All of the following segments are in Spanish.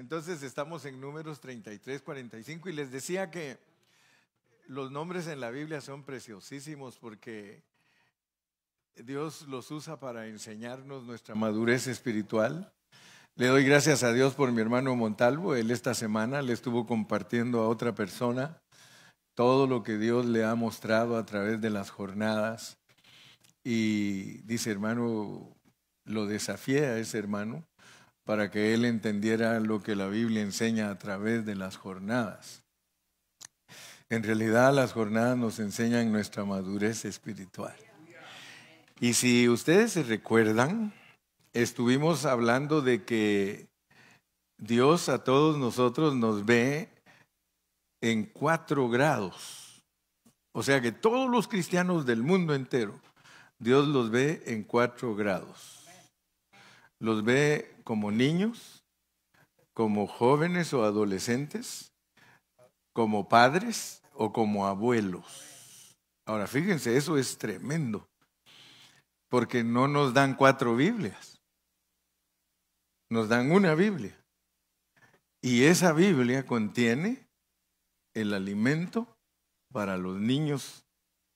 Entonces estamos en Números 33, 45 y les decía que los nombres en la Biblia son preciosísimos porque Dios los usa para enseñarnos nuestra madurez espiritual. Le doy gracias a Dios por mi hermano Montalvo. Él esta semana le estuvo compartiendo a otra persona todo lo que Dios le ha mostrado a través de las jornadas. Y dice, hermano, lo desafié a ese hermano para que él entendiera lo que la Biblia enseña a través de las jornadas. En realidad las jornadas nos enseñan nuestra madurez espiritual. Y si ustedes se recuerdan, estuvimos hablando de que Dios a todos nosotros nos ve en 4 grados. O sea que todos los cristianos del mundo entero, Dios los ve en 4 grados. Los ve como niños, como jóvenes o adolescentes, como padres o como abuelos. Ahora fíjense, eso es tremendo, porque no nos dan 4 Biblias, nos dan una Biblia. Y esa Biblia contiene el alimento para los niños,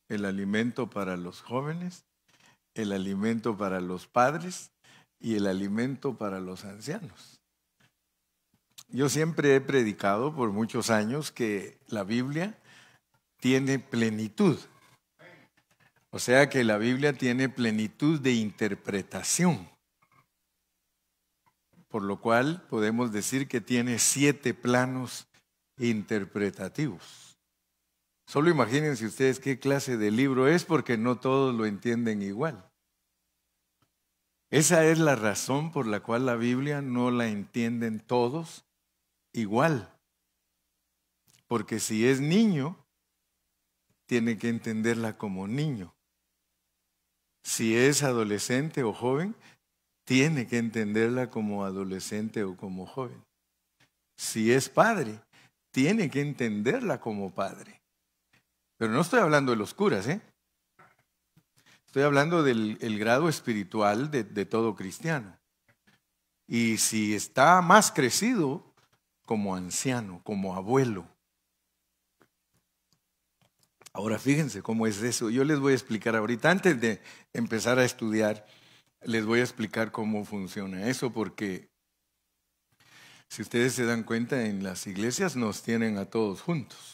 el alimento para los jóvenes, el alimento para los padres y el alimento para los ancianos. Yo siempre he predicado por muchos años que la Biblia tiene plenitud. O sea que la Biblia tiene plenitud de interpretación. Por lo cual podemos decir que tiene 7 planos interpretativos. Solo imagínense ustedes qué clase de libro es, porque no todos lo entienden igual. Esa es la razón por la cual la Biblia no la entienden todos igual. Porque si es niño, tiene que entenderla como niño. Si es adolescente o joven, tiene que entenderla como adolescente o como joven. Si es padre, tiene que entenderla como padre. Pero no estoy hablando de los curas, ¿eh? Estoy hablando del grado espiritual de todo cristiano. Y si está más crecido, como anciano, como abuelo. Ahora fíjense cómo es eso. Yo les voy a explicar ahorita, antes de empezar a estudiar, les voy a explicar cómo funciona eso, porque si ustedes se dan cuenta, en las iglesias nos tienen a todos juntos.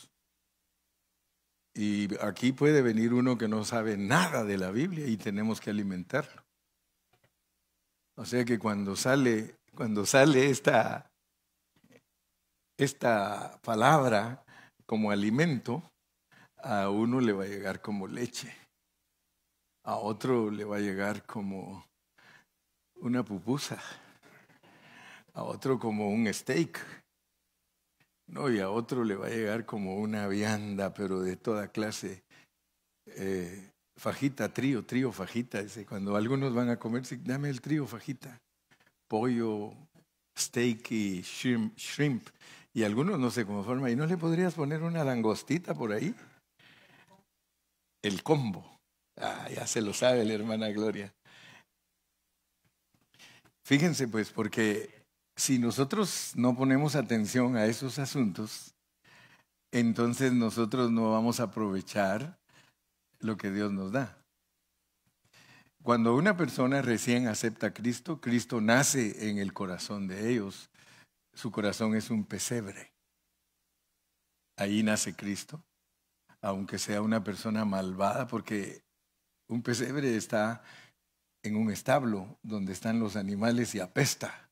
Y aquí puede venir uno que no sabe nada de la Biblia y tenemos que alimentarlo. O sea que cuando sale esta palabra como alimento, a uno le va a llegar como leche, a otro le va a llegar como una pupusa, a otro como un steak, no, y a otro le va a llegar como una vianda, pero de toda clase, fajita, trío, fajita. Dice, cuando algunos van a comer, dame el trío, fajita, pollo, steak y shrimp. Y algunos no se conforman. ¿Y no le podrías poner una langostita por ahí? El combo. Ya se lo sabe la hermana Gloria. Fíjense pues, porque si nosotros no ponemos atención a esos asuntos, entonces nosotros no vamos a aprovechar lo que Dios nos da. Cuando una persona recién acepta a Cristo, Cristo nace en el corazón de ellos. Su corazón es un pesebre. Ahí nace Cristo, aunque sea una persona malvada, porque un pesebre está en un establo donde están los animales y apesta.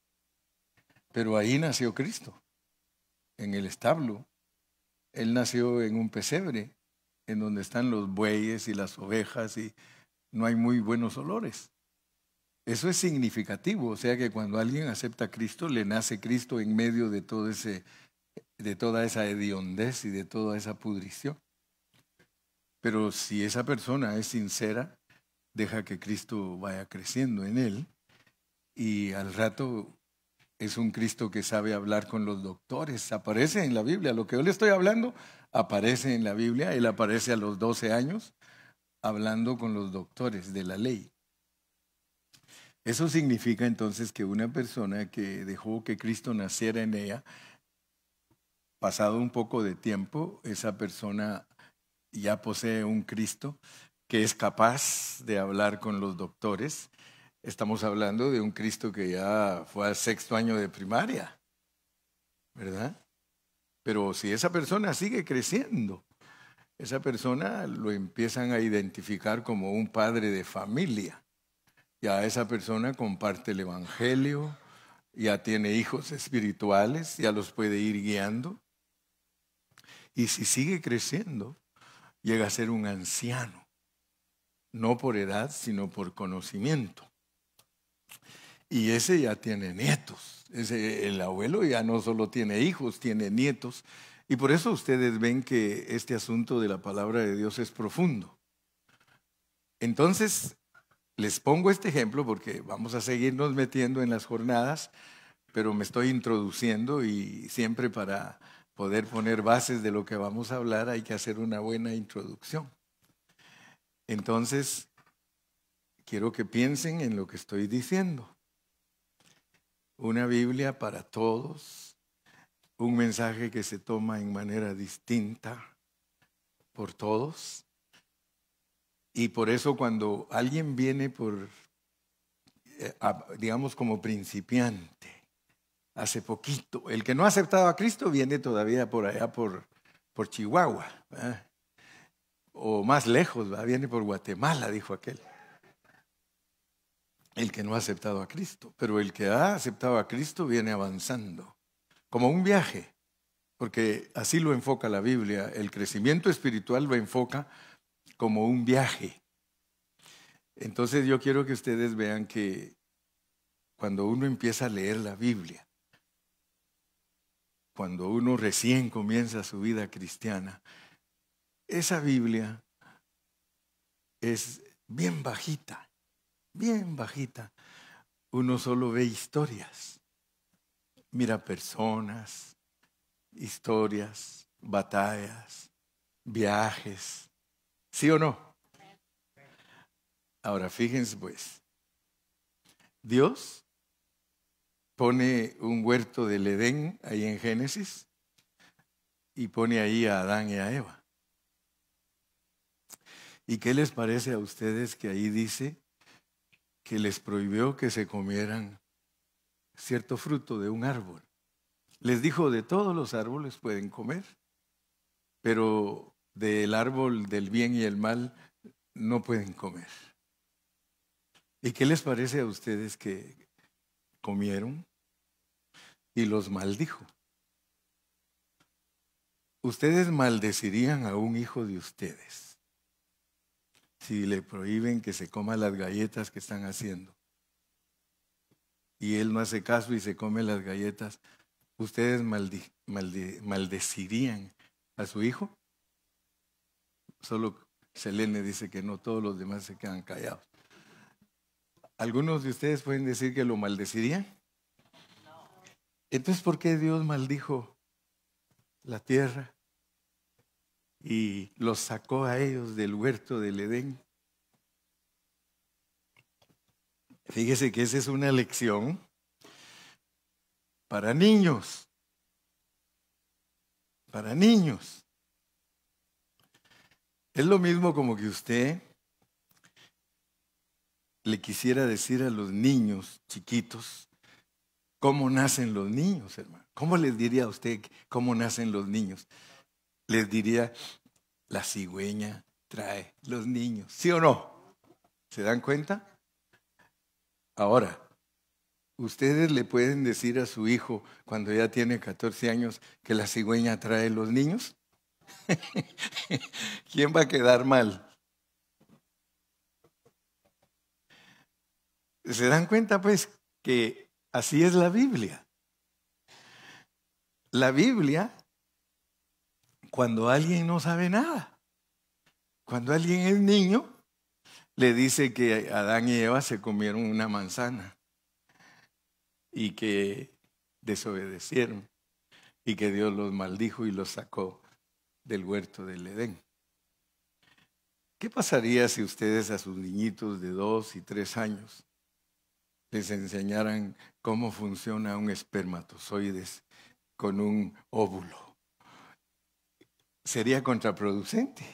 Pero ahí nació Cristo, en el establo. Él nació en un pesebre, en donde están los bueyes y las ovejas y no hay muy buenos olores. Eso es significativo, o sea que cuando alguien acepta a Cristo, le nace Cristo en medio de toda esa hediondez y de toda esa pudrición. Pero si esa persona es sincera, deja que Cristo vaya creciendo en él y al rato es un Cristo que sabe hablar con los doctores. Aparece en la Biblia, lo que yo le estoy hablando aparece en la Biblia. Él aparece a los 12 años hablando con los doctores de la ley. Eso significa entonces que una persona que dejó que Cristo naciera en ella, pasado un poco de tiempo, esa persona ya posee un Cristo que es capaz de hablar con los doctores. Estamos hablando de un Cristo que ya fue al 6º año de primaria, ¿verdad? Pero si esa persona sigue creciendo, esa persona lo empiezan a identificar como un padre de familia. Ya esa persona comparte el evangelio, ya tiene hijos espirituales, ya los puede ir guiando. Y si sigue creciendo, llega a ser un anciano, no por edad, sino por conocimiento. Y ese ya tiene nietos. El abuelo ya no solo tiene hijos, tiene nietos. Y por eso ustedes ven que este asunto de la palabra de Dios es profundo. Entonces, les pongo este ejemplo porque vamos a seguirnos metiendo en las jornadas, pero me estoy introduciendo y siempre para poder poner bases de lo que vamos a hablar hay que hacer una buena introducción. Entonces, quiero que piensen en lo que estoy diciendo. Una Biblia para todos, un mensaje que se toma en manera distinta por todos. Y por eso cuando alguien viene digamos como principiante, hace poquito, el que no ha aceptado a Cristo viene todavía por allá por Chihuahua, ¿verdad? O más lejos, ¿verdad? Viene por Guatemala, dijo aquel. El que no ha aceptado a Cristo, pero el que ha aceptado a Cristo viene avanzando, como un viaje, porque así lo enfoca la Biblia. El crecimiento espiritual lo enfoca como un viaje. Entonces yo quiero que ustedes vean que cuando uno empieza a leer la Biblia, cuando uno recién comienza su vida cristiana, esa Biblia es bien bajita, bien bajita. Uno solo ve historias, mira personas, historias, batallas, viajes. ¿Sí o no? Ahora fíjense pues, Dios pone un huerto del Edén ahí en Génesis y pone ahí a Adán y a Eva. ¿Y qué les parece a ustedes que ahí dice que les prohibió que se comieran cierto fruto de un árbol? Les dijo, de todos los árboles pueden comer, pero del árbol del bien y el mal no pueden comer. ¿Y qué les parece a ustedes que comieron y los maldijo? Ustedes maldecirían a un hijo de ustedes si le prohíben que se coma las galletas que están haciendo y él no hace caso y se come las galletas. ¿Ustedes maldecirían a su hijo? Solo Selene dice que no, todos los demás se quedan callados. ¿Algunos de ustedes pueden decir que lo maldecirían? Entonces, ¿por qué Dios maldijo la tierra y los sacó a ellos del huerto del Edén? Fíjese que esa es una lección para niños. Para niños. Es lo mismo como que usted le quisiera decir a los niños chiquitos cómo nacen los niños, hermano. ¿Cómo les diría a usted cómo nacen los niños? Les diría, la cigüeña trae los niños. ¿Sí o no? ¿Se dan cuenta? Ahora, ustedes le pueden decir a su hijo cuando ya tiene 14 años que la cigüeña trae los niños. ¿Quién va a quedar mal? ¿Se dan cuenta pues que así es la Biblia? La Biblia, cuando alguien no sabe nada, cuando alguien es niño, le dice que Adán y Eva se comieron una manzana y que desobedecieron y que Dios los maldijo y los sacó del huerto del Edén. ¿Qué pasaría si ustedes a sus niñitos de 2 y 3 años les enseñaran cómo funciona un espermatozoide con un óvulo. Sería contraproducente,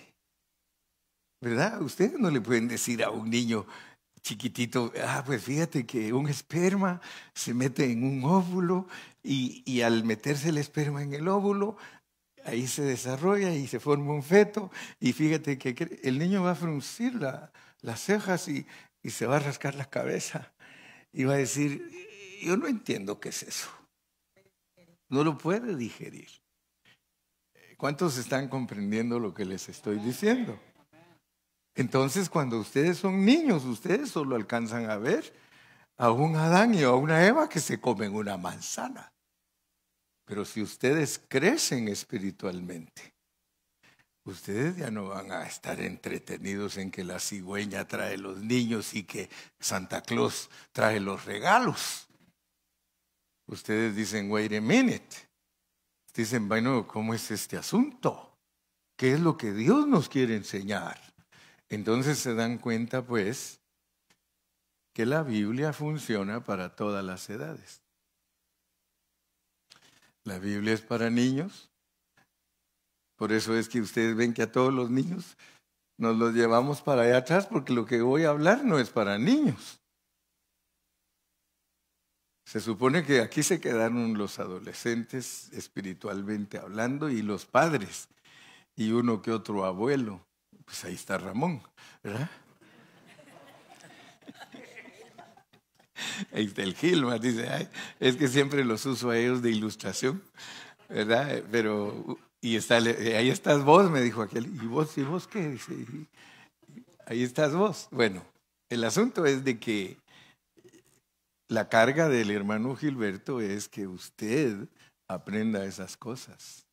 ¿verdad? Ustedes no le pueden decir a un niño chiquitito, pues fíjate que un esperma se mete en un óvulo y al meterse el esperma en el óvulo, ahí se desarrolla y se forma un feto y fíjate que el niño va a fruncir las cejas y se va a rascar la cabeza y va a decir, yo no entiendo qué es eso. No lo puede digerir. ¿Cuántos están comprendiendo lo que les estoy diciendo? Entonces, cuando ustedes son niños, ustedes solo alcanzan a ver a un Adán y a una Eva que se comen una manzana. Pero si ustedes crecen espiritualmente, ustedes ya no van a estar entretenidos en que la cigüeña trae los niños y que Santa Claus trae los regalos. Ustedes dicen, wait a minute. Dicen, bueno, ¿cómo es este asunto? ¿Qué es lo que Dios nos quiere enseñar? Entonces se dan cuenta, pues, que la Biblia funciona para todas las edades. La Biblia es para niños. Por eso es que ustedes ven que a todos los niños nos los llevamos para allá atrás, porque lo que voy a hablar no es para niños. Se supone que aquí se quedaron los adolescentes espiritualmente hablando y los padres y uno que otro abuelo. Pues ahí está Ramón, ¿verdad? Ahí está el Gilmar, dice, ay, es que siempre los uso a ellos de ilustración, ¿verdad? Pero, ahí estás vos, me dijo aquel. ¿Y vos qué? Dice, ahí estás vos. Bueno, el asunto es de que la carga del hermano Gilberto es que usted aprenda esas cosas.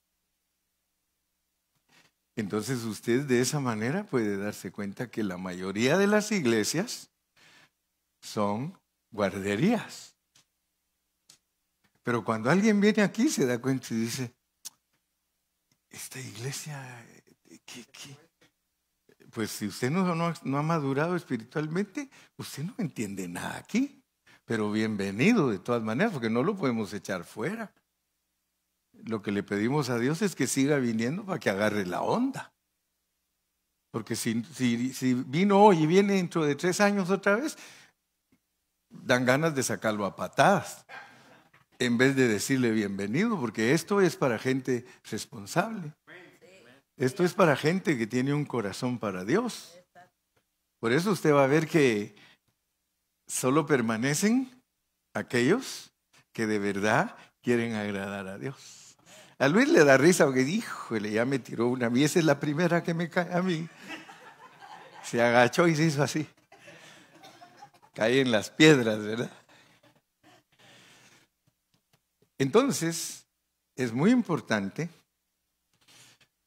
Entonces usted de esa manera puede darse cuenta que la mayoría de las iglesias son guarderías. Pero cuando alguien viene aquí se da cuenta y dice, esta iglesia, ¿qué? Pues si usted no ha madurado espiritualmente, usted no entiende nada aquí. Pero bienvenido de todas maneras, porque no lo podemos echar fuera. Lo que le pedimos a Dios es que siga viniendo para que agarre la onda. Porque si vino hoy y viene dentro de 3 años otra vez, dan ganas de sacarlo a patadas, en vez de decirle bienvenido, porque esto es para gente responsable. Esto es para gente que tiene un corazón para Dios. Por eso usted va a ver que solo permanecen aquellos que de verdad quieren agradar a Dios. A Luis le da risa porque híjole, ya me tiró una. A mí esa es la primera que me cae a mí. Se agachó y se hizo así. Cae en las piedras, ¿verdad? Entonces, es muy importante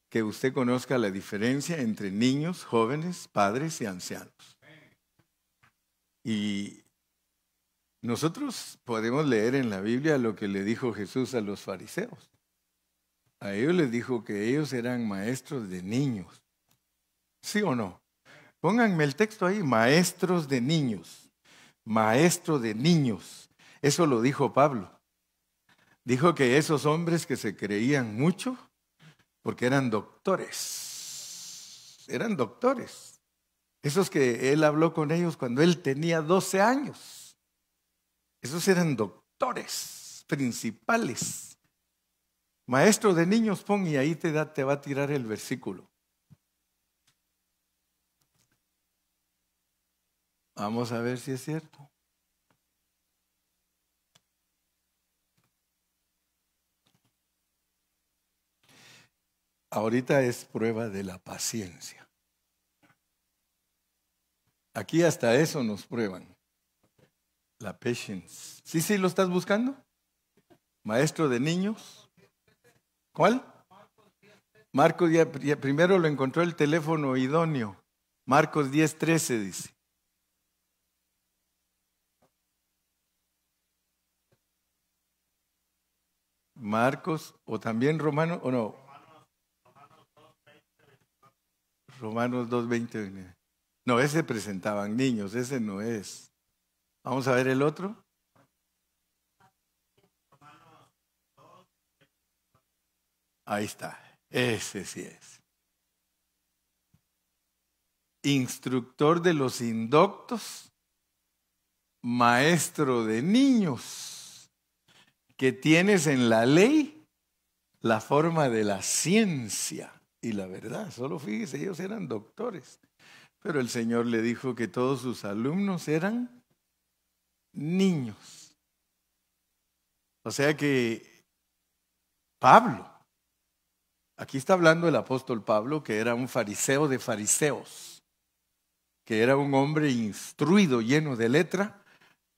que usted conozca la diferencia entre niños, jóvenes, padres y ancianos. Y nosotros podemos leer en la Biblia lo que le dijo Jesús a los fariseos. A ellos les dijo que ellos eran maestros de niños. ¿Sí o no? Pónganme el texto ahí, maestros de niños. Maestro de niños. Eso lo dijo Pablo. Dijo que esos hombres que se creían mucho, porque eran doctores. Eran doctores. Esos que él habló con ellos cuando él tenía 12 años. Esos eran doctores principales. Maestro de niños, pon y ahí te va a tirar el versículo. Vamos a ver si es cierto. Ahorita es prueba de la paciencia. Aquí hasta eso nos prueban. La patience. ¿Sí lo estás buscando? Maestro de niños. ¿Cuál? Marcos, ya primero lo encontró el teléfono idóneo. Marcos 10:13 dice. Marcos, o también Romanos, o no. Romanos 2:20. No, ese presentaban niños, ese no es. Vamos a ver el otro. Ahí está. Ese sí es. Instructor de los indoctos, maestro de niños, que tienes en la ley la forma de la ciencia y la verdad. Solo fíjese, ellos eran doctores, pero el Señor le dijo que todos sus alumnos eran niños. O sea que Pablo, aquí está hablando el apóstol Pablo, que era un fariseo de fariseos, que era un hombre instruido, lleno de letra,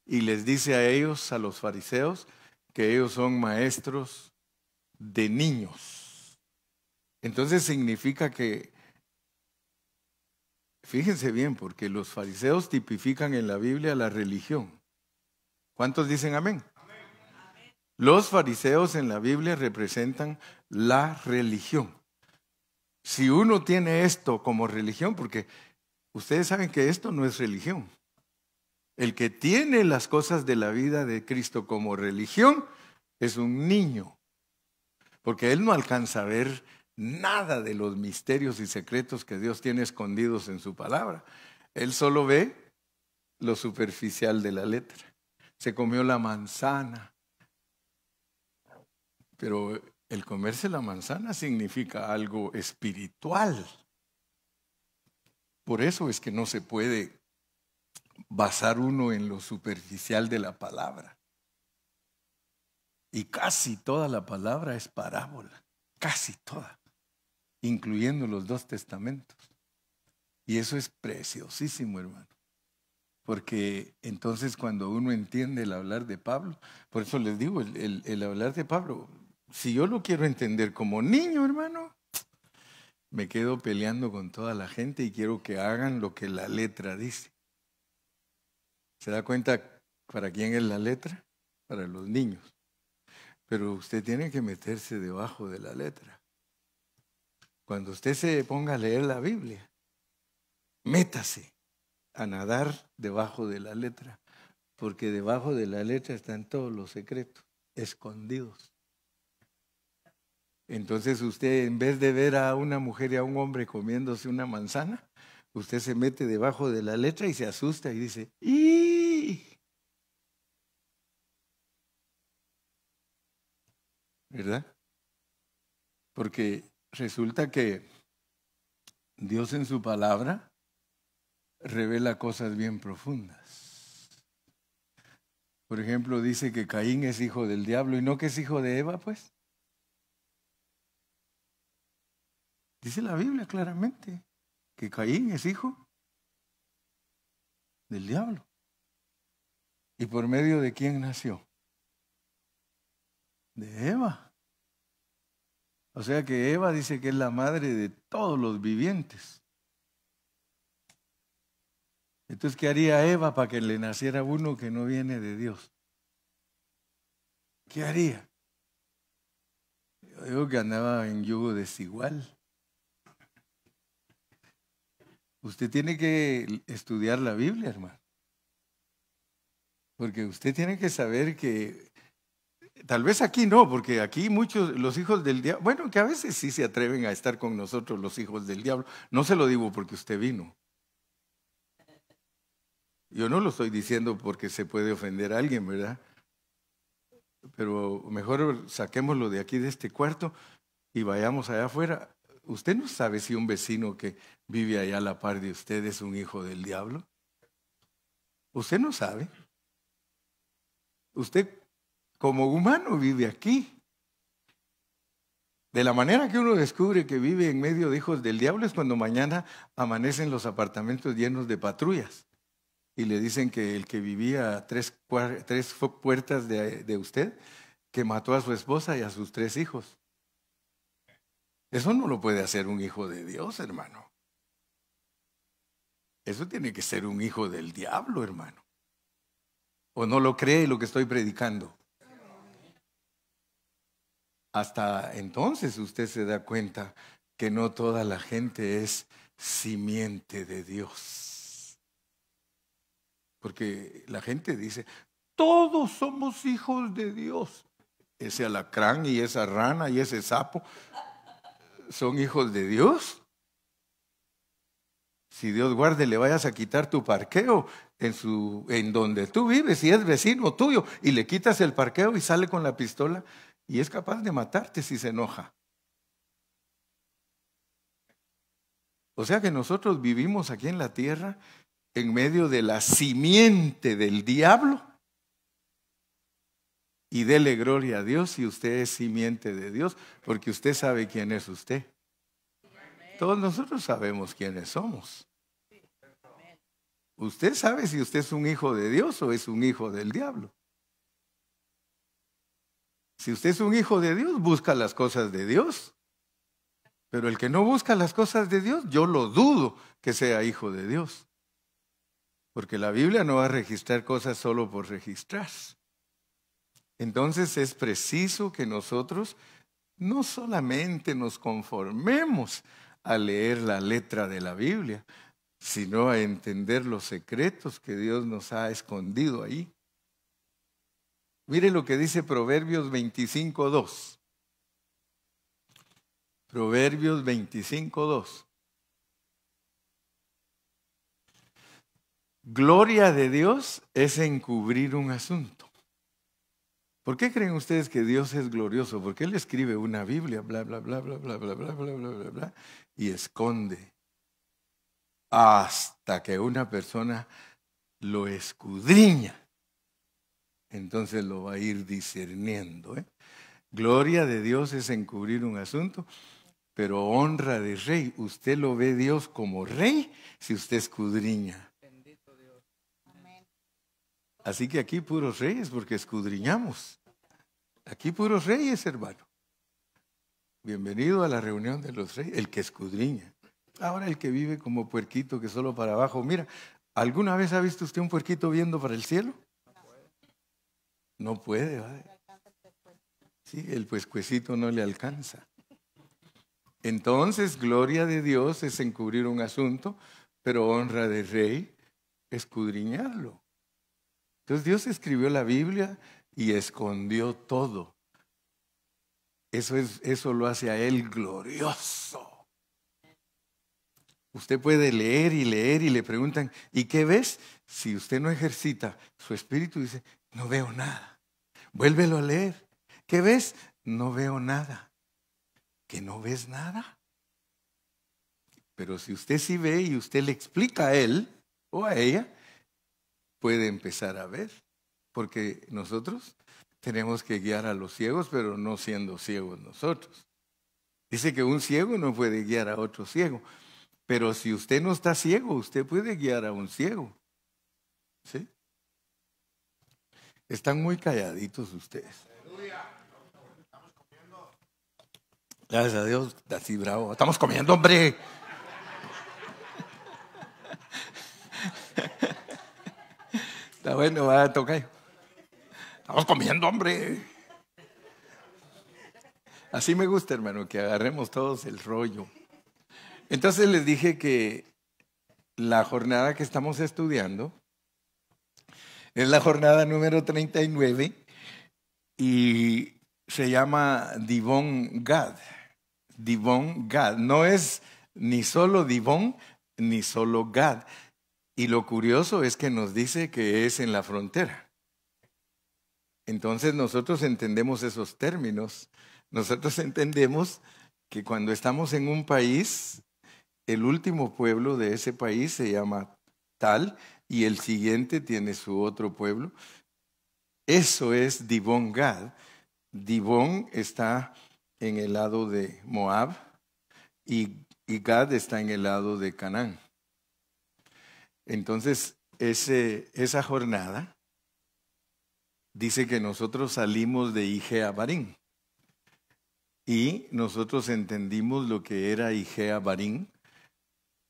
y les dice a ellos, a los fariseos, que ellos son maestros de niños. Entonces significa que, fíjense bien, porque los fariseos tipifican en la Biblia la religión. ¿Cuántos dicen amén? Los fariseos en la Biblia representan la religión. Si uno tiene esto como religión, porque ustedes saben que esto no es religión. El que tiene las cosas de la vida de Cristo como religión es un niño, porque él no alcanza a ver nada de los misterios y secretos que Dios tiene escondidos en su palabra. Él solo ve lo superficial de la letra. Se comió la manzana, pero el comerse la manzana significa algo espiritual. Por eso es que no se puede basar uno en lo superficial de la palabra. Y casi toda la palabra es parábola, casi toda, incluyendo los 2 testamentos. Y eso es preciosísimo, hermano. Porque entonces cuando uno entiende el hablar de Pablo, por eso les digo, el hablar de Pablo, si yo lo quiero entender como niño, hermano, me quedo peleando con toda la gente y quiero que hagan lo que la letra dice. ¿Se da cuenta para quién es la letra? Para los niños. Pero usted tiene que meterse debajo de la letra. Cuando usted se ponga a leer la Biblia, métase a nadar debajo de la letra, porque debajo de la letra están todos los secretos escondidos. Entonces usted, en vez de ver a una mujer y a un hombre comiéndose una manzana, usted se mete debajo de la letra y se asusta y dice, ¡ih! ¿Verdad? Porque resulta que Dios en su palabra revela cosas bien profundas. Por ejemplo, dice que Caín es hijo del diablo y no que es hijo de Eva, pues. Dice la Biblia claramente que Caín es hijo del diablo. ¿Y por medio de quién nació? De Eva. O sea que Eva dice que es la madre de todos los vivientes. Entonces, ¿qué haría Eva para que le naciera uno que no viene de Dios? ¿Qué haría? Yo digo que andaba en yugo desigual. Usted tiene que estudiar la Biblia, hermano. Porque usted tiene que saber que, tal vez aquí no, porque aquí muchos, los hijos del diablo, bueno, que a veces sí se atreven a estar con nosotros los hijos del diablo. No se lo digo porque usted vino. Yo no lo estoy diciendo porque se puede ofender a alguien, ¿verdad? Pero mejor saquémoslo de aquí, de este cuarto, y vayamos allá afuera. ¿Usted no sabe si un vecino que vive allá a la par de usted es un hijo del diablo? Usted no sabe. Usted como humano vive aquí. De la manera que uno descubre que vive en medio de hijos del diablo es cuando mañana amanecen los apartamentos llenos de patrullas y le dicen que el que vivía a tres puertas de usted, que mató a su esposa y a sus 3 hijos. Eso no lo puede hacer un hijo de Dios, hermano. Eso tiene que ser un hijo del diablo, hermano. ¿O no lo cree lo que estoy predicando? Hasta entonces usted se da cuenta que no toda la gente es simiente de Dios. Porque la gente dice, todos somos hijos de Dios. Ese alacrán y esa rana y ese sapo son hijos de Dios. Si Dios guarde, le vayas a quitar tu parqueo en donde tú vives, si es vecino tuyo, y le quitas el parqueo y sale con la pistola y es capaz de matarte si se enoja. O sea que nosotros vivimos aquí en la tierra en medio de la simiente del diablo. Y dele gloria a Dios si usted es simiente de Dios, porque usted sabe quién es usted. Todos nosotros sabemos quiénes somos. Usted sabe si usted es un hijo de Dios o es un hijo del diablo. Si usted es un hijo de Dios, busca las cosas de Dios. Pero el que no busca las cosas de Dios, yo lo dudo que sea hijo de Dios. Porque la Biblia no va a registrar cosas solo por registrar. Entonces es preciso que nosotros no solamente nos conformemos a leer la letra de la Biblia, sino a entender los secretos que Dios nos ha escondido ahí. Mire lo que dice Proverbios 25:2. Proverbios 25:2. Gloria de Dios es encubrir un asunto. ¿Por qué creen ustedes que Dios es glorioso? Porque Él escribe una Biblia, bla, bla, bla, bla, bla, bla, bla, bla, bla, bla, bla, y esconde hasta que una persona lo escudriña. Entonces lo va a ir discerniendo. Gloria de Dios es encubrir un asunto, pero honra de rey. Usted lo ve Dios como rey si usted escudriña. Bendito Dios. Así que aquí puros reyes porque escudriñamos. Aquí puros reyes, hermano. Bienvenido a la reunión de los reyes, el que escudriña. Ahora el que vive como puerquito que solo para abajo. Mira, ¿alguna vez ha visto usted un puerquito viendo para el cielo? No puede, ¿vale? Sí, el pescuecito no le alcanza. Entonces, gloria de Dios es encubrir un asunto, pero honra de rey, escudriñarlo. Entonces Dios escribió la Biblia y escondió todo. Eso lo hace a Él glorioso. Usted puede leer y le preguntan, ¿y qué ves? Si usted no ejercita su espíritu, dice, no veo nada. Vuélvelo a leer. ¿Qué ves? No veo nada. ¿Que no ves nada? Pero si usted sí ve y usted le explica a él o a ella, puede empezar a ver. Porque nosotros tenemos que guiar a los ciegos, pero no siendo ciegos nosotros. Dice que un ciego no puede guiar a otro ciego. Pero si usted no está ciego, usted puede guiar a un ciego. ¿Sí? Están muy calladitos ustedes. Gracias a Dios, así bravo. Estamos comiendo, hombre. Está bueno, va a tocar. Estamos comiendo, hombre. Así me gusta, hermano, que agarremos todos el rollo. Entonces les dije que la jornada que estamos estudiando es la jornada número 39 y se llama Divón Gad. Divón Gad. No es ni solo Divón ni solo Gad. Y lo curioso es que nos dice que es en la frontera. Entonces nosotros entendemos esos términos. Nosotros entendemos que cuando estamos en un país, el último pueblo de ese país se llama tal y el siguiente tiene su otro pueblo. Eso es Divón Gad. Divón está en el lado de Moab y Gad está en el lado de Canaán. Entonces, esa jornada dice que nosotros salimos de Igea Barín y nosotros entendimos lo que era Igea Barín,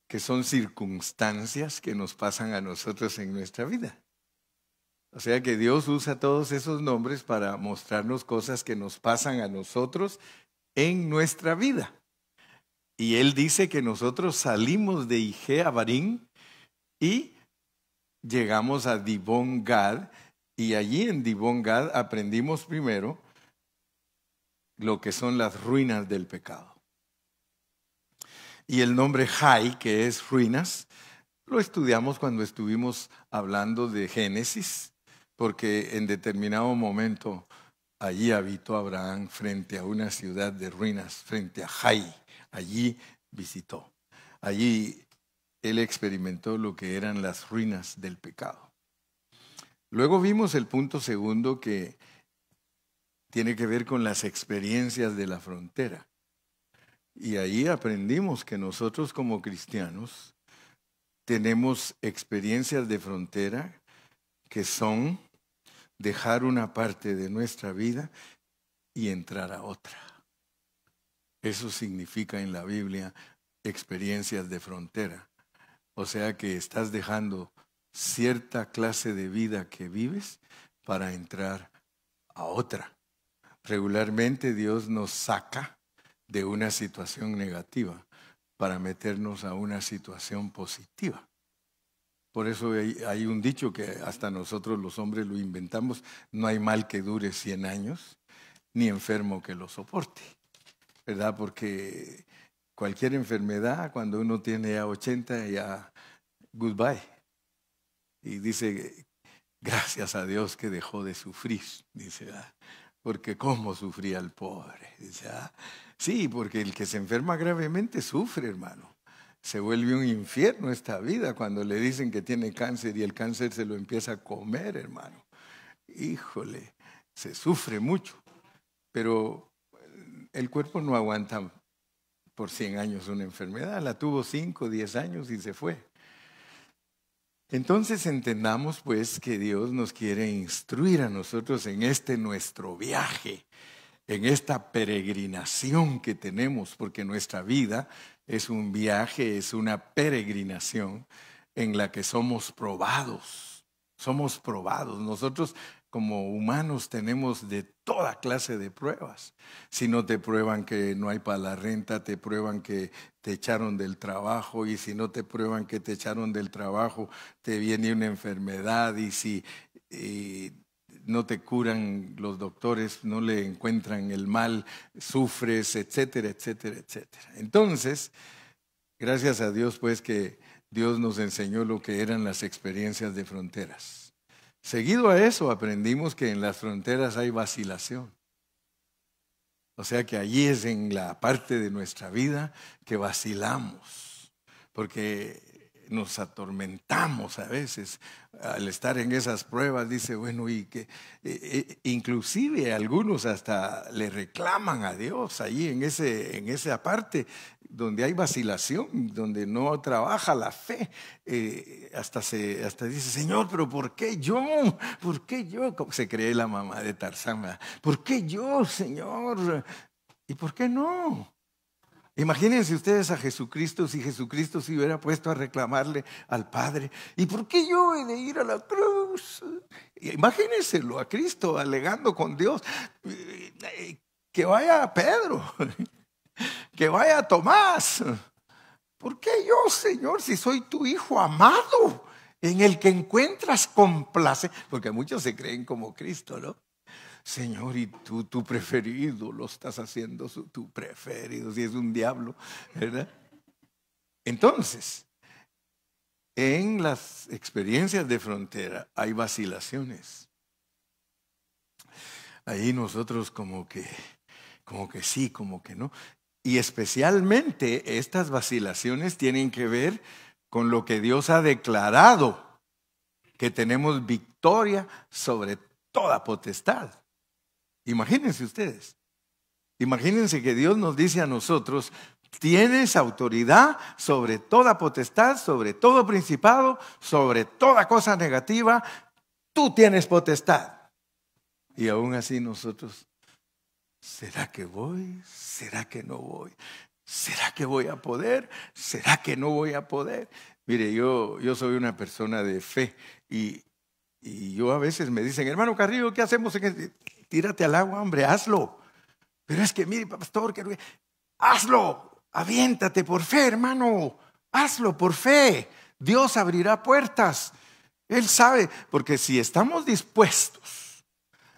que son circunstancias que nos pasan a nosotros en nuestra vida. O sea que Dios usa todos esos nombres para mostrarnos cosas que nos pasan a nosotros en nuestra vida. Y Él dice que nosotros salimos de Igea Barín y llegamos a Dibón Gad, y allí en Dibón Gad aprendimos primero lo que son las ruinas del pecado. Y el nombre Jai, que es ruinas, lo estudiamos cuando estuvimos hablando de Génesis, porque en determinado momento allí habitó Abraham frente a una ciudad de ruinas, frente a Jai. Allí visitó. Allí él experimentó lo que eran las ruinas del pecado. Luego vimos el punto segundo, que tiene que ver con las experiencias de la frontera. Y ahí aprendimos que nosotros como cristianos tenemos experiencias de frontera que son dejar una parte de nuestra vida y entrar a otra. Eso significa en la Biblia experiencias de frontera. O sea que estás dejando cierta clase de vida que vives para entrar a otra. Regularmente Dios nos saca de una situación negativa para meternos a una situación positiva. Por eso hay un dicho que hasta nosotros los hombres lo inventamos: no hay mal que dure 100 años, ni enfermo que lo soporte, ¿verdad? Porque cualquier enfermedad, cuando uno tiene ya 80, ya goodbye. Y dice, gracias a Dios que dejó de sufrir, dice, porque cómo sufría el pobre. Dice, sí, porque el que se enferma gravemente sufre, hermano. Se vuelve un infierno esta vida cuando le dicen que tiene cáncer y el cáncer se lo empieza a comer, hermano. Híjole, se sufre mucho, pero el cuerpo no aguanta por 100 años una enfermedad. La tuvo 5, 10 años y se fue. Entonces entendamos pues que Dios nos quiere instruir a nosotros en este nuestro viaje, en esta peregrinación que tenemos, porque nuestra vida es un viaje, es una peregrinación en la que somos probados. Somos probados. Nosotros como humanos tenemos de toda clase de pruebas. Si no te prueban que no hay para la renta, te prueban que te echaron del trabajo, y si no te prueban que te echaron del trabajo, te viene una enfermedad, y si no te curan los doctores, no le encuentran el mal, sufres, etcétera, etcétera, etcétera. Entonces, gracias a Dios pues que Dios nos enseñó lo que eran las experiencias de fronteras. Seguido a eso aprendimos que en las fronteras hay vacilación. O sea que allí es en la parte de nuestra vida que vacilamos, porque nos atormentamos a veces al estar en esas pruebas. Dice, bueno, y que inclusive algunos hasta le reclaman a Dios allí en esa parte donde hay vacilación, donde no trabaja la fe. Hasta dice, Señor, pero ¿por qué yo? ¿Por qué yo? Como se cree la mamá de Tarzán, ¿verdad? ¿Por qué yo, Señor? ¿Y por qué no? Imagínense ustedes a Jesucristo, si Jesucristo se hubiera puesto a reclamarle al Padre, ¿y por qué yo he de ir a la cruz? Imagínenselo a Cristo alegando con Dios, que vaya Pedro, que vaya Tomás. ¿Por qué yo, Señor, si soy tu Hijo amado, en el que encuentras complacencia? Porque muchos se creen como Cristo, ¿no? Señor, y tú, tu preferido, lo estás haciendo tu preferido, si es un diablo, ¿verdad? Entonces, en las experiencias de frontera hay vacilaciones. Ahí nosotros como que sí, como que no. Y especialmente estas vacilaciones tienen que ver con lo que Dios ha declarado, que tenemos victoria sobre toda potestad. Imagínense ustedes, imagínense que Dios nos dice a nosotros, tienes autoridad sobre toda potestad, sobre todo principado, sobre toda cosa negativa, tú tienes potestad. Y aún así nosotros, ¿será que voy? ¿Será que no voy? ¿Será que voy a poder? ¿Será que no voy a poder? Mire, yo soy una persona de fe y yo a veces me dicen, hermano Carrillo, ¿qué hacemos? Tírate al agua, hombre, hazlo. Pero es que, mire, pastor, hazlo, aviéntate por fe, hermano. Hazlo por fe. Dios abrirá puertas. Él sabe, porque si estamos dispuestos,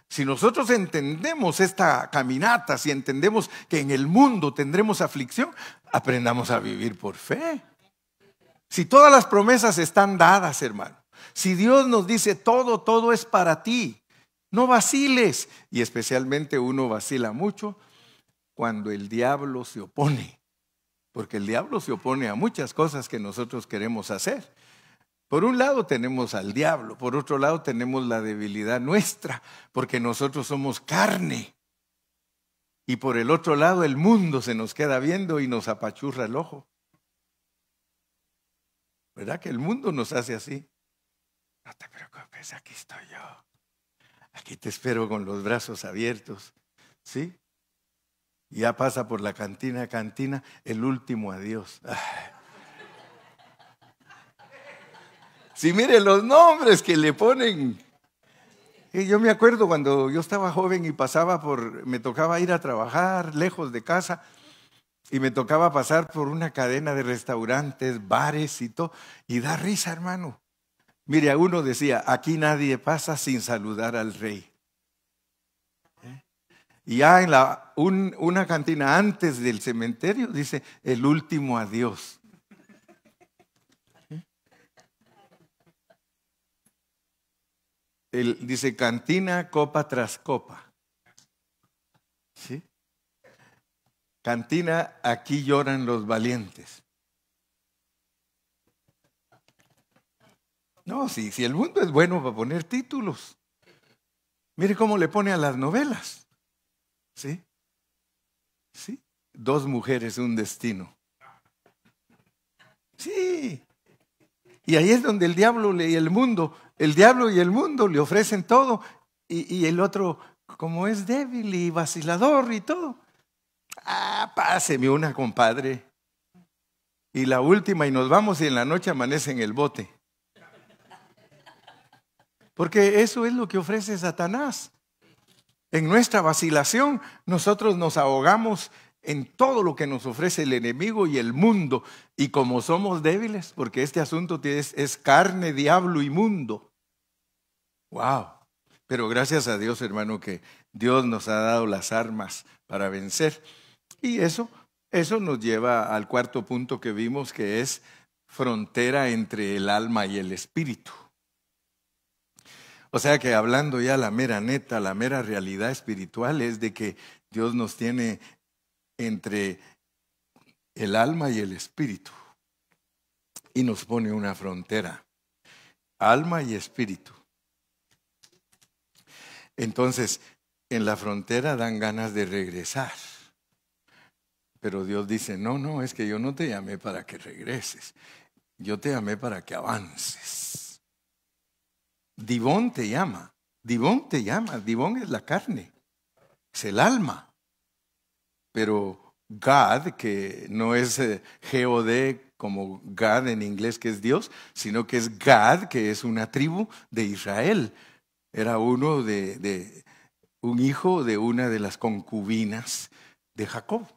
si nosotros entendemos esta caminata, si entendemos que en el mundo tendremos aflicción, aprendamos a vivir por fe. Si todas las promesas están dadas, hermano, si Dios nos dice todo es para ti, no vaciles. Y especialmente uno vacila mucho cuando el diablo se opone, porque el diablo se opone a muchas cosas que nosotros queremos hacer. Por un lado tenemos al diablo, por otro lado tenemos la debilidad nuestra, porque nosotros somos carne. Y por el otro lado el mundo se nos queda viendo y nos apachurra el ojo. ¿Verdad que el mundo nos hace así? No te preocupes, aquí estoy yo. Aquí te espero con los brazos abiertos. ¿Sí? Ya pasa por la cantina, el último adiós. Ay. Sí, mire los nombres que le ponen. Y yo me acuerdo cuando yo estaba joven y me tocaba ir a trabajar lejos de casa y me tocaba pasar por una cadena de restaurantes, bares y todo, y da risa, hermano. Mire, a uno decía, aquí nadie pasa sin saludar al rey. Y ya en una cantina antes del cementerio dice, el último adiós. Dice cantina, copa tras copa. ¿Sí? Cantina, aquí lloran los valientes. No, si el mundo es bueno para poner títulos. Mire cómo le pone a las novelas. ¿Sí? ¿Sí? 2 mujeres, un destino. Sí. Y ahí es donde el diablo y el mundo le ofrecen todo. Y el otro, como es débil y vacilador y todo. Páseme una, compadre. Y la última, y nos vamos y en la noche amanece en el bote. Porque eso es lo que ofrece Satanás. En nuestra vacilación, nosotros nos ahogamos en todo lo que nos ofrece el enemigo y el mundo. Y como somos débiles, porque este asunto es carne, diablo y mundo. ¡Wow! Pero gracias a Dios, hermano, que Dios nos ha dado las armas para vencer. Y eso nos lleva al cuarto punto que vimos, que es frontera entre el alma y el espíritu. O sea que hablando ya la mera neta, la mera realidad espiritual es de que Dios nos tiene entre el alma y el espíritu y nos pone una frontera, alma y espíritu. Entonces, en la frontera dan ganas de regresar, pero Dios dice, no, es que yo no te llamé para que regreses, yo te llamé para que avances. Divón te llama, Divón es la carne, es el alma. Pero Gad, que no es G-O-D como God en inglés, que es Dios, sino que es Gad, que es una tribu de Israel. Era un hijo de una de las concubinas de Jacob.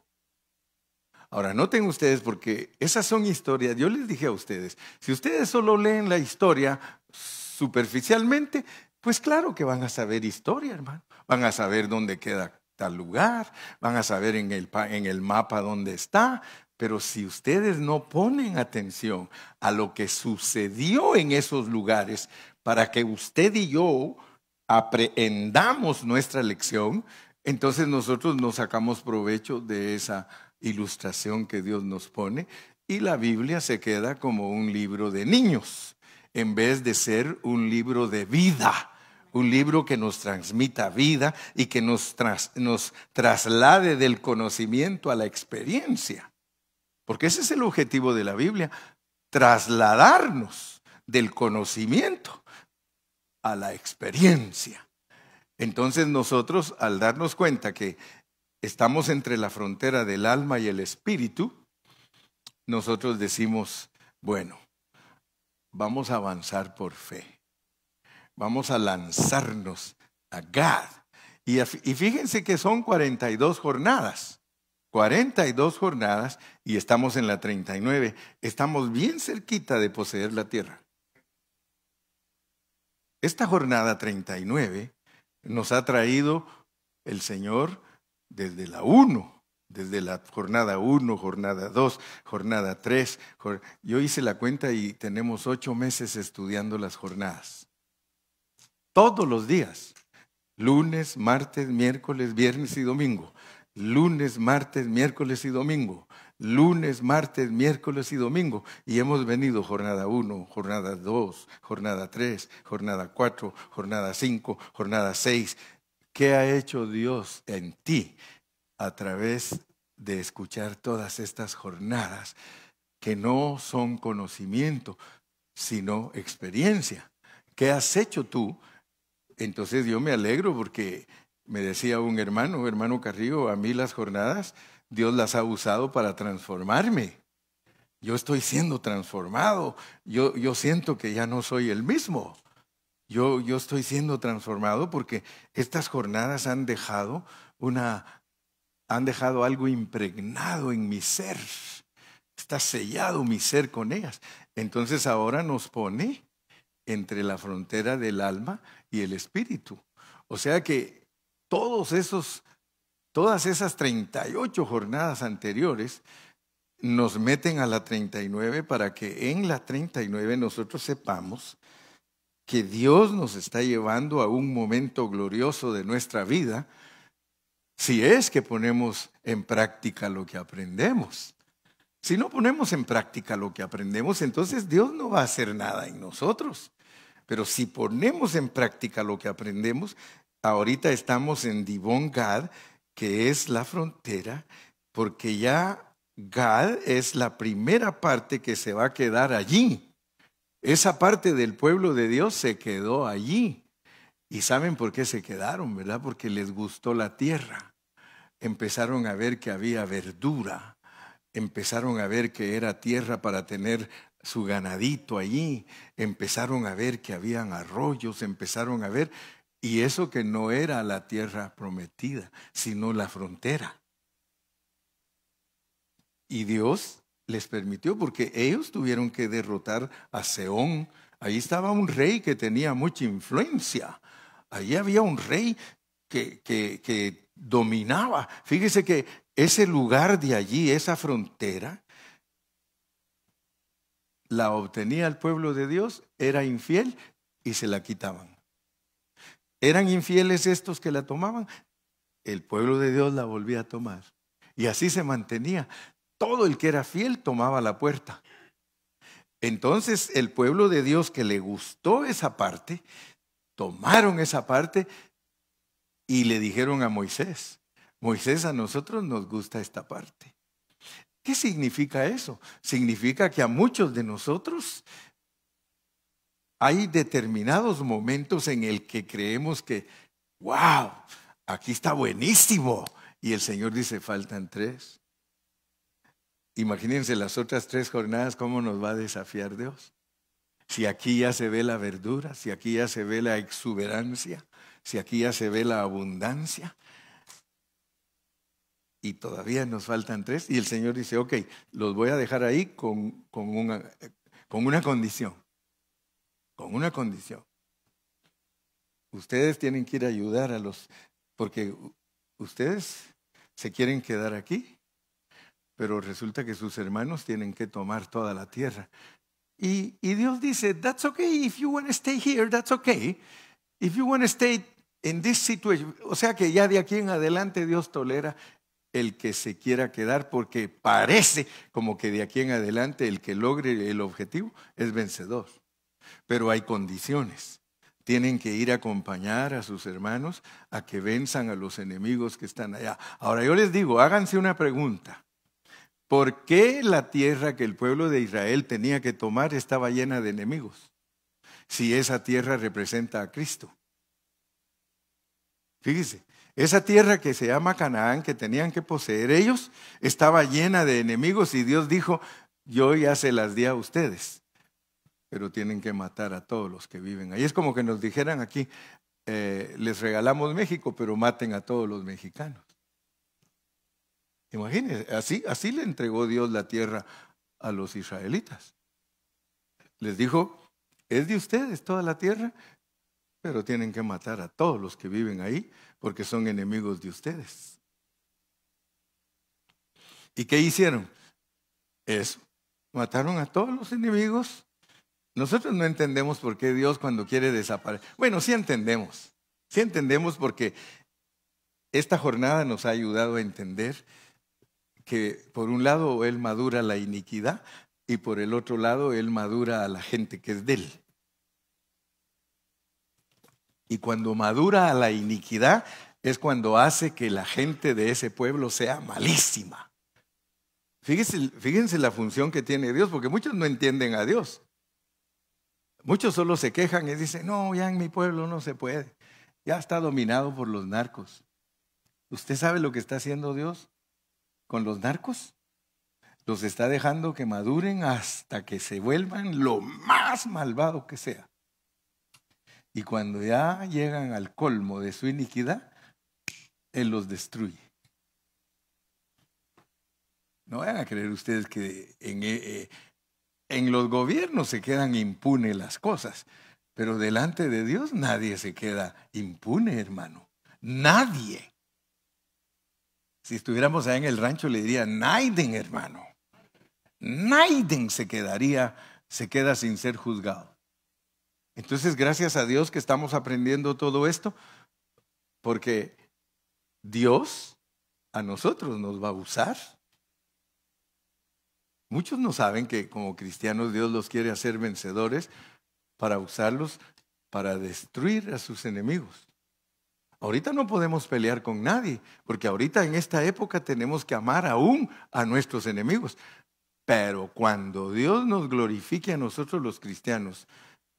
Ahora, noten ustedes, porque esas son historias. Yo les dije a ustedes, si ustedes solo leen la historia superficialmente, pues claro que van a saber historia, hermano. Van a saber dónde queda tal lugar, van a saber en el mapa dónde está. Pero si ustedes no ponen atención a lo que sucedió en esos lugares, para que usted y yo aprendamos nuestra lección, entonces nosotros no sacamos provecho de esa ilustración que Dios nos pone, y la Biblia se queda como un libro de niños, en vez de ser un libro de vida, un libro que nos transmita vida y que nos traslade del conocimiento a la experiencia. Porque ese es el objetivo de la Biblia, trasladarnos del conocimiento a la experiencia. Entonces nosotros, al darnos cuenta que estamos entre la frontera del alma y el espíritu, nosotros decimos, bueno, vamos a avanzar por fe. Vamos a lanzarnos a Gad. Y fíjense que son 42 jornadas. 42 jornadas y estamos en la 39. Estamos bien cerquita de poseer la tierra. esta jornada 39 nos ha traído el Señor desde la 1. Desde la jornada 1, jornada 2, jornada 3. Yo hice la cuenta y tenemos 8 meses estudiando las jornadas. Todos los días. Lunes, martes, miércoles, viernes y domingo. Lunes, martes, miércoles y domingo. Lunes, martes, miércoles y domingo. Y hemos venido jornada 1, jornada 2, jornada 3, jornada 4, jornada 5, jornada 6. ¿Qué ha hecho Dios en ti a través de escuchar todas estas jornadas que no son conocimiento, sino experiencia? ¿Qué has hecho tú? Entonces yo me alegro porque me decía un hermano Carrillo, a mí las jornadas Dios las ha usado para transformarme. Yo estoy siendo transformado. Yo siento que ya no soy el mismo. Yo estoy siendo transformado porque estas jornadas han dejado algo impregnado en mi ser. Está sellado mi ser con ellas. Entonces ahora nos pone entre la frontera del alma y el espíritu. O sea que todas esas 38 jornadas anteriores nos meten a la 39 para que en la 39 nosotros sepamos que Dios nos está llevando a un momento glorioso de nuestra vida si es que ponemos en práctica lo que aprendemos. Si no ponemos en práctica lo que aprendemos, entonces Dios no va a hacer nada en nosotros. Pero si ponemos en práctica lo que aprendemos, ahorita estamos en Dibón Gad, que es la frontera, porque ya Gad es la primera parte que se va a quedar allí. Esa parte del pueblo de Dios se quedó allí. Y saben por qué se quedaron, ¿verdad? Porque les gustó la tierra. Empezaron a ver que había verdura. Empezaron a ver que era tierra para tener su ganadito allí. Empezaron a ver que habían arroyos, empezaron a ver, y eso que no era la tierra prometida, sino la frontera. Y Dios les permitió, porque ellos tuvieron que derrotar a Sehón. Ahí estaba un rey que tenía mucha influencia. Allí había un rey que dominaba. Fíjese que ese lugar de allí, esa frontera, la obtenía el pueblo de Dios, era infiel y se la quitaban. ¿Eran infieles estos que la tomaban? El pueblo de Dios la volvía a tomar. Y así se mantenía. Todo el que era fiel tomaba la puerta. Entonces el pueblo de Dios que le gustó esa parte, tomaron esa parte y le dijeron a Moisés, Moisés, a nosotros nos gusta esta parte. ¿Qué significa eso? Significa que a muchos de nosotros hay determinados momentos en el que creemos que, wow, aquí está buenísimo. Y el Señor dice, faltan 3. Imagínense las otras 3 jornadas, ¿cómo nos va a desafiar Dios? Si aquí ya se ve la verdura, si aquí ya se ve la exuberancia, si aquí ya se ve la abundancia. Y todavía nos faltan 3. Y el Señor dice, ok, los voy a dejar ahí con una condición. Con una condición. Ustedes tienen que ir a ayudar a porque ustedes se quieren quedar aquí, pero resulta que sus hermanos tienen que tomar toda la tierra. Y Dios dice, that's okay, if you want to stay here, that's okay. If you want to stay in this situation. O sea que ya de aquí en adelante Dios tolera el que se quiera quedar, porque parece como que de aquí en adelante el que logre el objetivo es vencedor. Pero hay condiciones. Tienen que ir a acompañar a sus hermanos a que venzan a los enemigos que están allá. Ahora yo les digo, háganse una pregunta. ¿Por qué la tierra que el pueblo de Israel tenía que tomar estaba llena de enemigos? Si esa tierra representa a Cristo. Fíjese, esa tierra que se llama Canaán, que tenían que poseer ellos, estaba llena de enemigos y Dios dijo, yo ya se las di a ustedes, pero tienen que matar a todos los que viven ahí. Es como que nos dijeran aquí, les regalamos México, pero maten a todos los mexicanos. Imagínense, así le entregó Dios la tierra a los israelitas. Les dijo, es de ustedes toda la tierra, pero tienen que matar a todos los que viven ahí porque son enemigos de ustedes. ¿Y qué hicieron? Eso. Mataron a todos los enemigos. Nosotros no entendemos por qué Dios cuando quiere desaparecer. Bueno, sí entendemos. Sí entendemos porque esta jornada nos ha ayudado a entender que por un lado Él madura la iniquidad y por el otro lado Él madura a la gente que es de Él. Y cuando madura a la iniquidad es cuando hace que la gente de ese pueblo sea malísima. Fíjense la función que tiene Dios, porque muchos no entienden a Dios. Muchos solo se quejan y dicen, no, ya en mi pueblo no se puede. Ya está dominado por los narcos. ¿Usted sabe lo que está haciendo Dios con los narcos? Los está dejando que maduren hasta que se vuelvan lo más malvado que sea. Y cuando ya llegan al colmo de su iniquidad, Él los destruye. No vayan a creer ustedes que en los gobiernos se quedan impunes las cosas, pero delante de Dios nadie se queda impune, hermano. Nadie. Si estuviéramos allá en el rancho le diría, Naiden, hermano. Naiden se queda sin ser juzgado. Entonces, gracias a Dios que estamos aprendiendo todo esto, porque Dios a nosotros nos va a usar. Muchos no saben que como cristianos Dios los quiere hacer vencedores para usarlos para destruir a sus enemigos. Ahorita no podemos pelear con nadie, porque ahorita en esta época tenemos que amar aún a nuestros enemigos. Pero cuando Dios nos glorifique a nosotros los cristianos,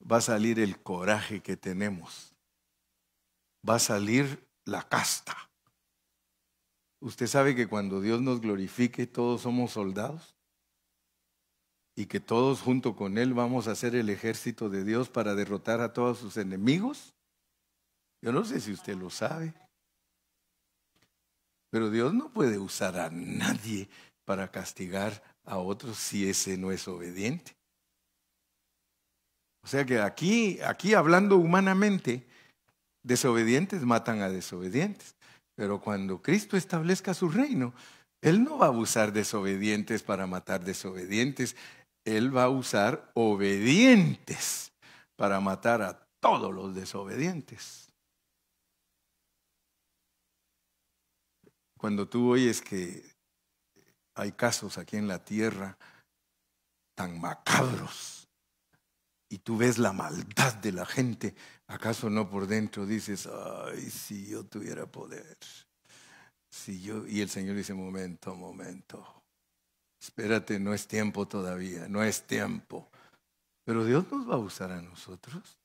va a salir el coraje que tenemos. Va a salir la casta. Usted sabe que cuando Dios nos glorifique todos somos soldados y que todos junto con Él vamos a ser el ejército de Dios para derrotar a todos sus enemigos. Yo no sé si usted lo sabe, pero Dios no puede usar a nadie para castigar a otros si ese no es obediente. O sea que aquí hablando humanamente, desobedientes matan a desobedientes. Pero cuando Cristo establezca su reino, Él no va a usar desobedientes para matar desobedientes. Él va a usar obedientes para matar a todos los desobedientes. Cuando tú oyes que hay casos aquí en la tierra tan macabros y tú ves la maldad de la gente, ¿acaso no por dentro dices, ay, si yo tuviera poder? Y el Señor dice, momento, espérate, no es tiempo todavía, no es tiempo. Pero Dios nos va a usar a nosotros,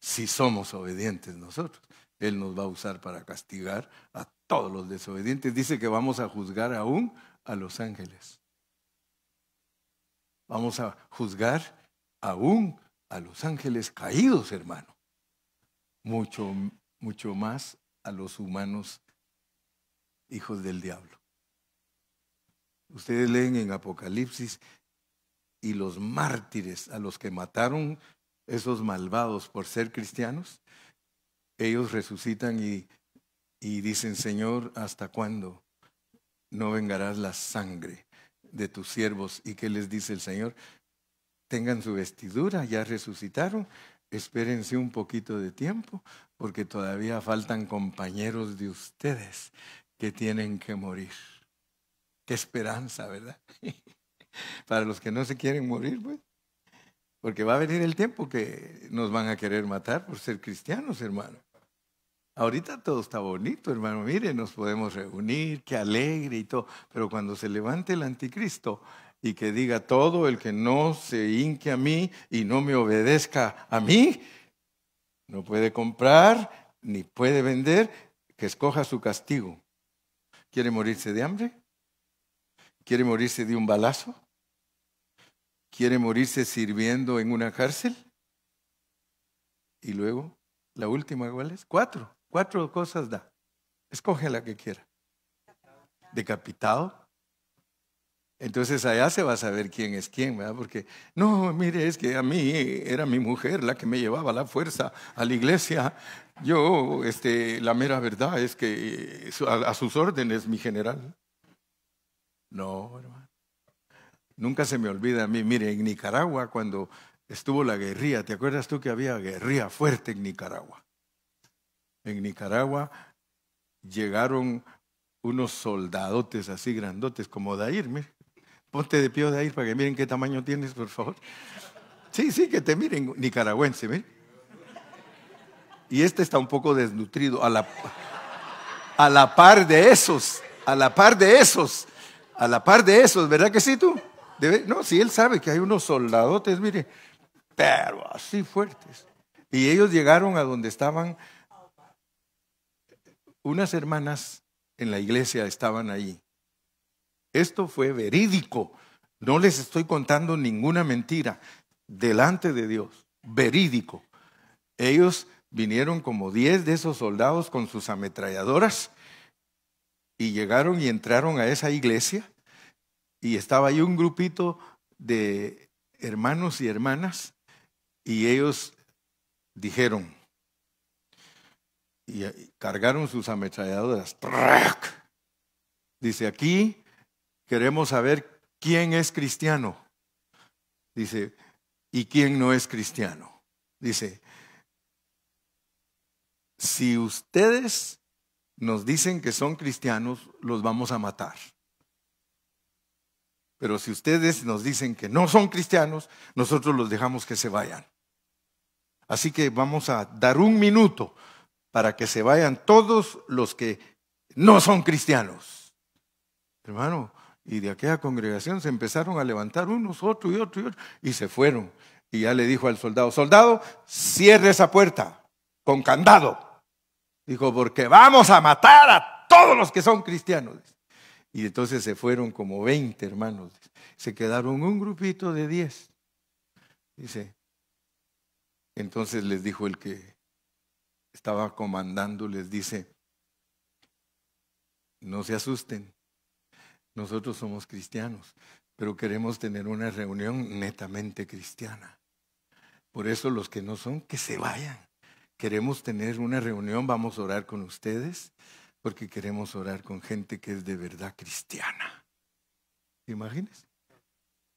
si somos obedientes nosotros. Él nos va a usar para castigar a todos los desobedientes. Dice que vamos a juzgar aún a los ángeles. Vamos a juzgar aún a los ángeles caídos, hermano. Mucho más a los humanos hijos del diablo. Ustedes leen en Apocalipsis y los mártires a los que mataron esos malvados por ser cristianos, ellos resucitan y dicen, Señor, ¿hasta cuándo no vengarás la sangre de tus siervos? ¿Y qué les dice el Señor? Tengan su vestidura, ya resucitaron, espérense un poquito de tiempo, porque todavía faltan compañeros de ustedes que tienen que morir. Qué esperanza, ¿verdad? Para los que no se quieren morir, pues. Porque va a venir el tiempo que nos van a querer matar por ser cristianos, hermano. Ahorita todo está bonito, hermano. Mire, nos podemos reunir, qué alegre y todo. Pero cuando se levante el anticristo y que diga todo el que no se hinque a mí y no me obedezca a mí, no puede comprar ni puede vender, que escoja su castigo. ¿Quiere morirse de hambre? ¿Quiere morirse de un balazo? ¿Quiere morirse sirviendo en una cárcel? Y luego, la última, ¿cuál es? 4 cosas da. Escoge la que quiera. Decapitado, Entonces allá se va a saber quién es quién, ¿verdad? Porque, no, mire, es que a mí era mi mujer la que me llevaba a la fuerza a la iglesia. Yo, la mera verdad es que a sus órdenes, mi general. No, hermano. Nunca se me olvida a mí. Mire, en Nicaragua, cuando estuvo la guerrilla, ¿te acuerdas tú que había guerrilla fuerte en Nicaragua? En Nicaragua llegaron unos soldadotes así grandotes como Dair, mire. Ponte de pie, Dair, para que miren qué tamaño tienes, por favor. Sí, que te miren, nicaragüense, mire. Y este está un poco desnutrido, a la par de esos, ¿verdad que sí tú? No, si él sabe que hay unos soldadotes, mire, pero así fuertes. Y ellos llegaron a donde estaban unas hermanas en la iglesia, estaban ahí. Esto fue verídico, no les estoy contando ninguna mentira, delante de Dios, verídico. Ellos vinieron como 10 de esos soldados con sus ametralladoras y llegaron y entraron a esa iglesia y estaba ahí un grupito de hermanos y hermanas y ellos dijeron y cargaron sus ametralladoras. Dice, aquí queremos saber quién es cristiano. Dice, ¿y quién no es cristiano? Dice, si ustedes nos dicen que son cristianos, los vamos a matar. Pero si ustedes nos dicen que no son cristianos, nosotros los dejamos que se vayan. Así que vamos a dar 1 minuto para que se vayan todos los que no son cristianos. Hermano, y de aquella congregación se empezaron a levantar unos, otro y otro, y se fueron. Y ya le dijo al soldado, soldado, cierre esa puerta con candado. Dijo, porque vamos a matar a todos los que son cristianos. Y entonces se fueron como 20 hermanos. Se quedaron un grupito de 10. Dice, entonces les dijo el que estaba comandando, les dice, no se asusten, nosotros somos cristianos, pero queremos tener una reunión netamente cristiana. Por eso los que no son, que se vayan. Queremos tener una reunión, vamos a orar con ustedes, porque queremos orar con gente que es de verdad cristiana. ¿Imagínense?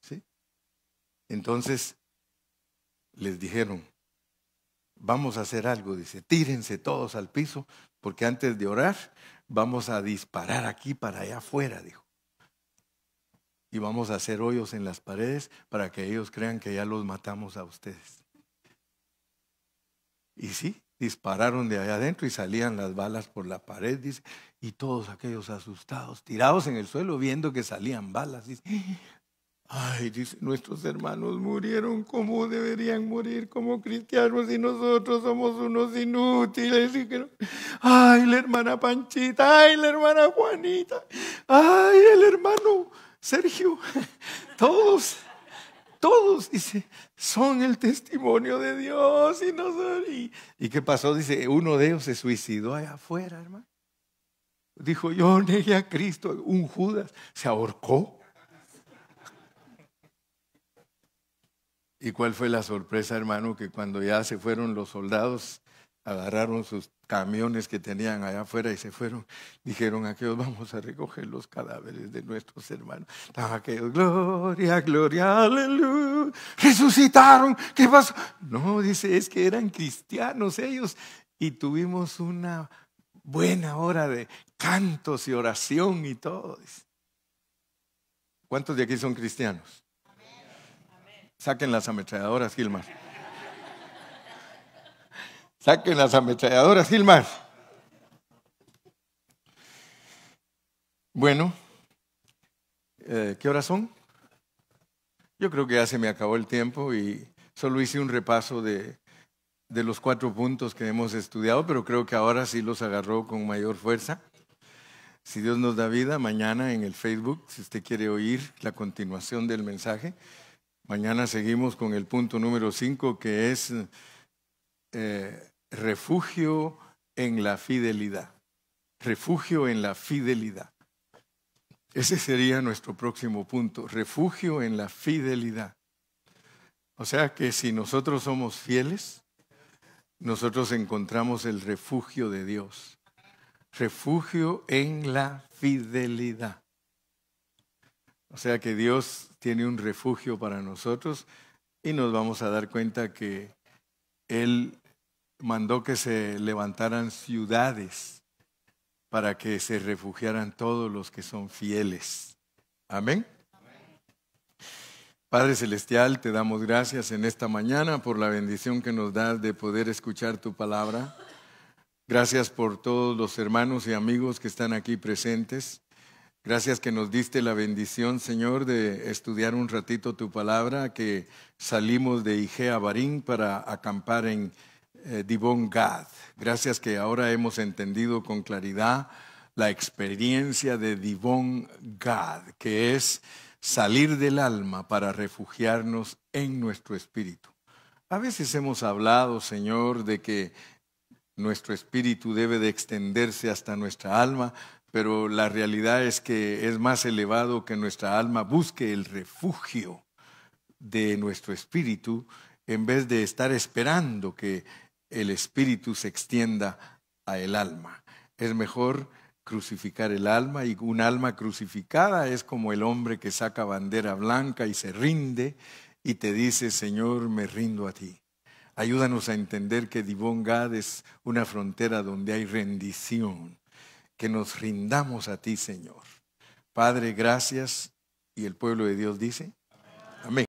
¿Sí? Entonces les dijeron, vamos a hacer algo, dice, tírense todos al piso, porque antes de orar vamos a disparar aquí para allá afuera, dijo. Y vamos a hacer hoyos en las paredes para que ellos crean que ya los matamos a ustedes. Y sí, dispararon de allá adentro y salían las balas por la pared, dice, y todos aquellos asustados, tirados en el suelo viendo que salían balas, dice, ay, dice, nuestros hermanos murieron como deberían morir como cristianos y nosotros somos unos inútiles. Ay, la hermana Panchita, ay, la hermana Juanita, ay, el hermano Sergio, todos, dice, son el testimonio de Dios. ¿Y qué pasó? Dice, uno de ellos se suicidó allá afuera, hermano. Dijo, yo negué a Cristo. Un Judas se ahorcó. ¿Y cuál fue la sorpresa, hermano? Que cuando ya se fueron los soldados, agarraron sus camiones que tenían allá afuera y se fueron. Dijeron aquellos, vamos a recoger los cadáveres de nuestros hermanos. Estaban aquellos, gloria, gloria, aleluya. Resucitaron. ¿Qué pasó? No, dice, es que eran cristianos ellos. Y tuvimos una buena hora de cantos y oración y todo. ¿Cuántos de aquí son cristianos? Saquen las ametralladoras, Gilmar. Saquen las ametralladoras, Gilmar. Bueno, ¿qué horas son? Yo creo que ya se me acabó el tiempo y solo hice un repaso de los 4 puntos que hemos estudiado, pero creo que ahora sí los agarró con mayor fuerza. Si Dios nos da vida, mañana en el Facebook, si usted quiere oír la continuación del mensaje, mañana seguimos con el punto número 5, que es refugio en la fidelidad. Refugio en la fidelidad. Ese sería nuestro próximo punto, refugio en la fidelidad. O sea que si nosotros somos fieles, nosotros encontramos el refugio de Dios. Refugio en la fidelidad. O sea que Dios tiene un refugio para nosotros y nos vamos a dar cuenta que Él mandó que se levantaran ciudades para que se refugiaran todos los que son fieles. Amén. Padre Celestial, te damos gracias en esta mañana por la bendición que nos das de poder escuchar tu palabra. Gracias por todos los hermanos y amigos que están aquí presentes. Gracias que nos diste la bendición, Señor, de estudiar un ratito tu palabra, que salimos de Igea Barín para acampar en Dibón Gad. Gracias que ahora hemos entendido con claridad la experiencia de Dibón Gad, que es salir del alma para refugiarnos en nuestro espíritu. A veces hemos hablado, Señor, de que nuestro espíritu debe de extenderse hasta nuestra alma, pero la realidad es que es más elevado que nuestra alma busque el refugio de nuestro espíritu en vez de estar esperando que el espíritu se extienda a el alma. Es mejor crucificar el alma, y un alma crucificada es como el hombre que saca bandera blanca y se rinde y te dice: Señor, me rindo a ti. Ayúdanos a entender que Dibón Gad es una frontera donde hay rendición, que nos rindamos a ti, Señor. Padre, gracias. Y el pueblo de Dios dice: amén.